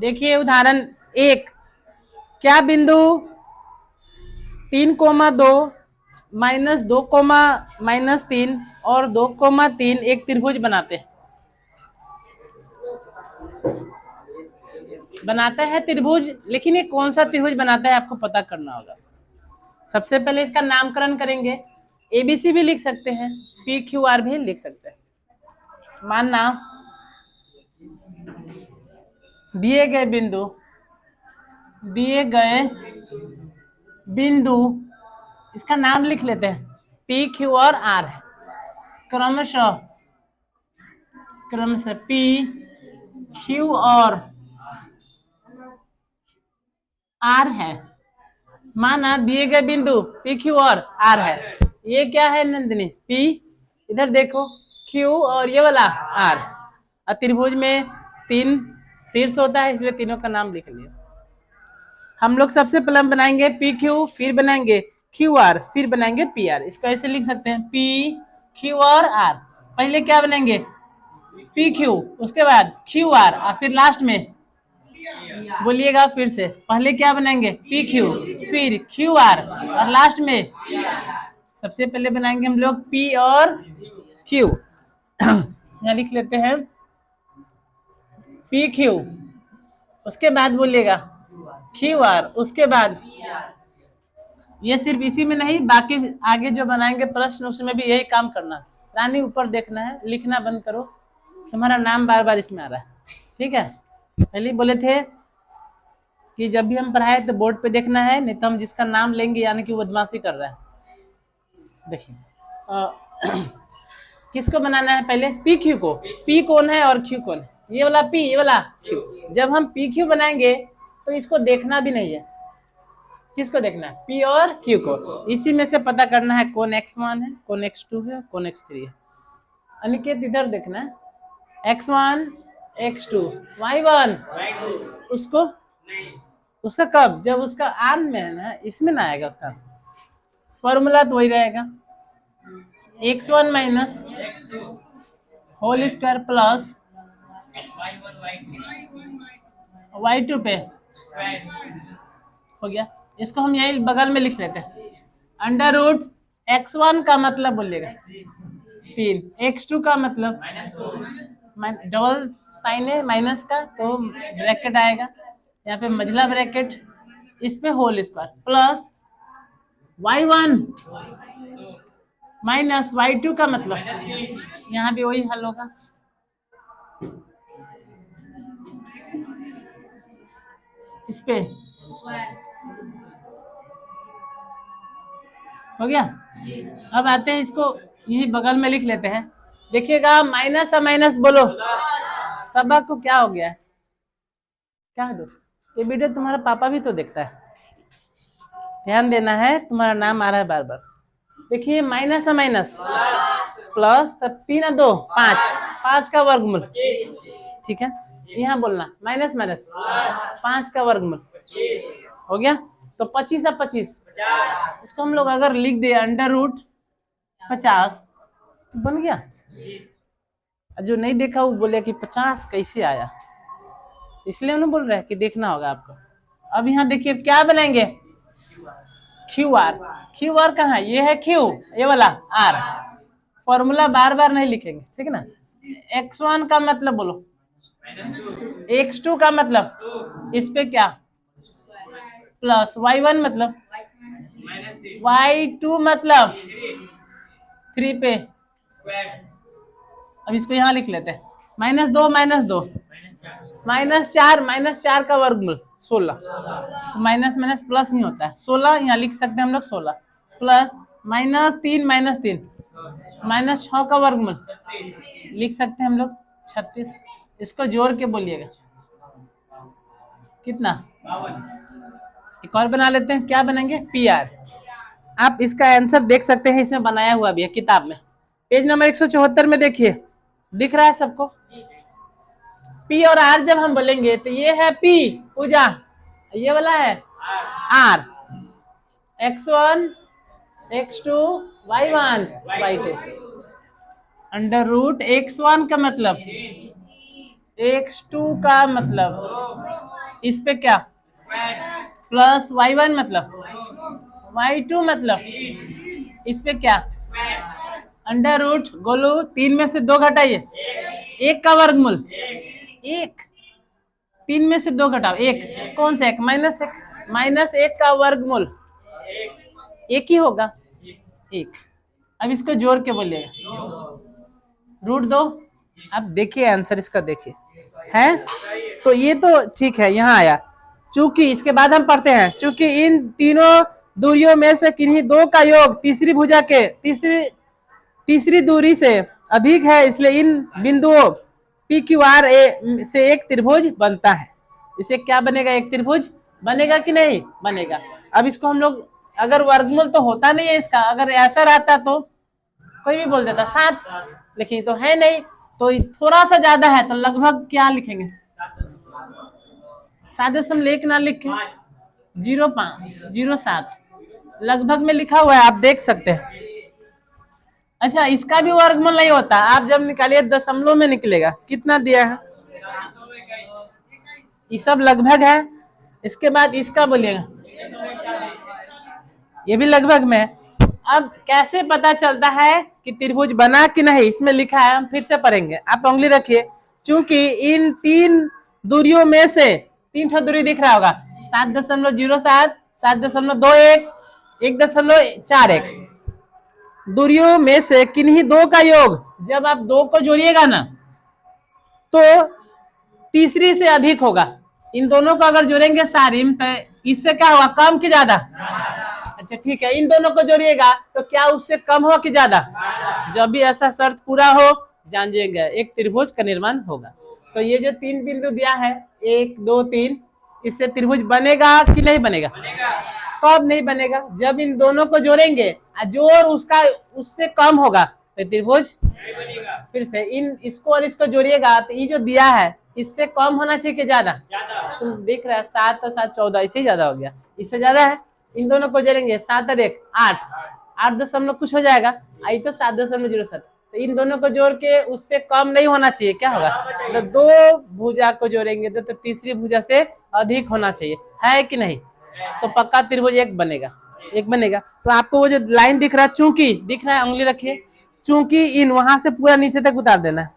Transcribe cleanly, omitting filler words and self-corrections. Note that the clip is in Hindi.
देखिए उदाहरण 1, क्या बिंदु 3,2 -2, और 2,3 एक त्रिभुज बनाता है त्रिभुज, लेकिन ये कौन सा त्रिभुज बनाता है आपको पता करना होगा। सबसे पहले इसका नामकरण करेंगे। एबीसी भी लिख सकते हैं, पी क्यू आर भी लिख सकते हैं। मानना दिए गए बिंदु इसका नाम लिख लेते हैं, पी क्यू और आर है। क्रमशः पी क्यू और आर है। माना दिए गए बिंदु पी क्यू और आर है। ये क्या है नंदिनी? पी, इधर देखो क्यू और ये वाला आर। त्रिभुज में 3 शीर्ष होता है, इसलिए तीनों का नाम लिख लिया। हम लोग सबसे पहले बनाएंगे पी क्यू, फिर बनाएंगे क्यू आर, फिर बनाएंगे पी आर। इसको ऐसे लिख सकते हैं, पी क्यू और आर। पहले क्या बनाएंगे? पी क्यू, उसके बाद क्यू आर, और फिर लास्ट में बोलिएगा फिर से। पहले क्या बनाएंगे? पी क्यू, फिर क्यू आर, और लास्ट में सबसे पहले बनाएंगे हम लोग पी और क्यू। यहाँ लिख लेते हैं पी क्यू, उसके बाद बोलिएगा क्यू आर, उसके बाद ये सिर्फ इसी में नहीं, बाकी आगे जो बनाएंगे प्रश्न उसमें भी यही काम करना। रानी ऊपर देखना है, लिखना बंद करो, तुम्हारा नाम बार बार इसमें आ रहा है। ठीक है, पहले बोले थे कि जब भी हम पढ़ाए तो बोर्ड पे देखना है, नहीं तो हम जिसका नाम लेंगे यानी कि वो बदमाशी कर रहा है। देखिए किसको बनाना है? पहले पी क्यू को। पी कौन है और क्यू कौन है? ये वाला पी, ये वाला क्यू। जब हम पी क्यू बनाएंगे तो इसको देखना भी नहीं है। किसको देखना है? पी और क्यू को। इसी में से पता करना है कौन x1 है, कौन x2 है, कौन x3 है। अनिकेत इधर देखना है, x1 x2 y1 उसको उसका कब? जब उसका आर्म में है ना, इसमें ना आएगा उसका फॉर्मूला, तो वही रहेगा x1 minus whole square plus y2 पे हो गया। इसको हम यही बगल में लिख लेते हैं, अंडर रूट x1 का मतलब बोलिएगा 3, x2 का मतलब डबल साइन है माइनस का, तो ब्रैकेट आएगा यहाँ पे, मझला ब्रैकेट, इस पे whole square plus y1 minus y2 का मतलब, यहाँ भी वही हल होगा। इस पे हो गया। अब आते हैं, इसको यही बगल में लिख लेते हैं। देखिएगा माइनस और माइनस बोलो, सबक को क्या हो गया है? क्या दो? ये वीडियो तुम्हारा पापा भी तो देखता है, ध्यान देना है, तुम्हारा नाम आ रहा है बार बार। देखिए माइनस और माइनस प्लस, तब 3 और 2 5, 5 का वर्गमूल। ठीक है, यहाँ बोलना माइनस माइनस 5 का वर्गमूल हो गया। तो 25 और 25, इसको हम लोग अगर लिख दे अंडर रूट 50 बन गया। जो नहीं देखा वो बोले कि 50 कैसे आया, इसलिए उन्हें बोल रहे हैं कि देखना होगा आपको। अब यहाँ देखिए क्या बनाएंगे? Q R. क्यू आर कहाँ है? ये है क्यू, ये वाला आर। फॉर्मूला बार बार नहीं लिखेंगे, ठीक है ना। x1 का मतलब बोलो, x2 का मतलब इस पे क्या प्लस, y1 मतलब y2 मतलब 3 पे। अब इसको यहाँ लिख लेते हैं, -2 -2 -4 का वर्गमूल 16। माइनस माइनस प्लस ही होता है, 16 यहाँ लिख सकते हैं हम लोग 16 प्लस -3 -6 का वर्गमूल लिख सकते हैं हम लोग 36। इसको जोड़ के बोलिएगा कितना? एक और बना लेते हैं, क्या बनाएंगे? P R. आप इसका आंसर देख सकते हैं, इसमें बनाया हुआ भी है किताब में, पेज नंबर 174 में देखिए, दिख रहा है सबको? पी और आर जब हम बोलेंगे तो ये है पी पूजा, ये वाला है are, x1 x2 y1 y2। Under root x1 का मतलब x2 का मतलब इस पे क्या प्लस y1 मतलब y2 मतलब इस पे क्या अंडर रूट गोलू 3 में से 2 घटाइए, एक का वर्गमूल एक, 3 में से 2 घटाओ एक, कौन सा एक माइनस एक का वर्गमूल एक ही होगा एक। अब इसको जोड़ के बोलिएगा √2। अब देखिए आंसर इसका देखिए है, तो ये तो ठीक है यहाँ आया। चूंकि इसके बाद हम पढ़ते हैं चूंकि इन तीनों दूरियों में से किन्हीं दो का योग तीसरी भुजा के तीसरी दूरी से अधिक है, इसलिए इन बिंदुओं पी क्यू आर ए से एक त्रिभुज बनता है। इसे क्या बनेगा, एक त्रिभुज बनेगा कि नहीं बनेगा। अब इसको हम लोग अगर वर्गमूल तो होता नहीं है इसका, अगर ऐसा रहता तो कोई भी बोल देता 7, लेकिन तो है नहीं, तो थोड़ा सा ज्यादा है तो लगभग क्या लिखेंगे 7.1 ना लिखे 0.507 लगभग में लिखा हुआ है, आप देख सकते हैं। अच्छा इसका भी वर्गमूल नहीं होता, आप जब निकालिए दशमलव में निकलेगा। कितना दिया है, ये सब लगभग है। इसके बाद इसका बोलिएगा, ये भी लगभग में है। अब कैसे पता चलता है कि त्रिभुज बना कि नहीं, इसमें लिखा है, हम फिर से पढ़ेंगे, आप उंगली रखिए। चूंकि इन तीन दूरियों में से 3 दूरी दिख रहा होगा 7.07 7.21 1.41 दूरियों में से किन्हीं दो का योग जब आप दो को जोड़िएगा ना तो तीसरी से अधिक होगा। इन दोनों को अगर जोड़ेंगे सारिम तो इससे क्या होगा, कम कि ज्यादा। अच्छा ठीक है, इन दोनों को जोड़िएगा तो क्या उससे कम हो कि ज्यादा। जब भी ऐसा शर्त पूरा हो जान जाइएगा एक त्रिभुज का निर्माण होगा। तो ये जो 3 बिंदु दिया है 1 2 3, इससे त्रिभुज बनेगा कि नहीं बनेगा। कब नहीं बनेगा, जब इन दोनों को जोड़ेंगे जोड़ उसका उससे कम होगा तो त्रिभुज नहीं बनेगा। फिर से इन इसको और इसको जोड़िएगा तो ये जो दिया है इससे कम होना चाहिए कि ज्यादा। तुम देख रहे हैं 7 और 7 14, इससे ज्यादा हो गया, इससे ज्यादा है। इन दोनों को जोड़ेंगे 7 और 1 8 8 कुछ हो जाएगा, आई तो 7.07। तो इन दोनों को जोड़ के उससे कम नहीं होना चाहिए, क्या होगा तो दो भुजा को जोड़ेंगे तो तीसरी भुजा से अधिक होना चाहिए, है कि नहीं। तो पक्का त्रिभुज एक बनेगा। तो आपको वो जो लाइन दिख रहा है, चूंकि दिख रहा है, उंगली रखिए, चूंकि इन वहां से पूरा नीचे तक उतार देना है।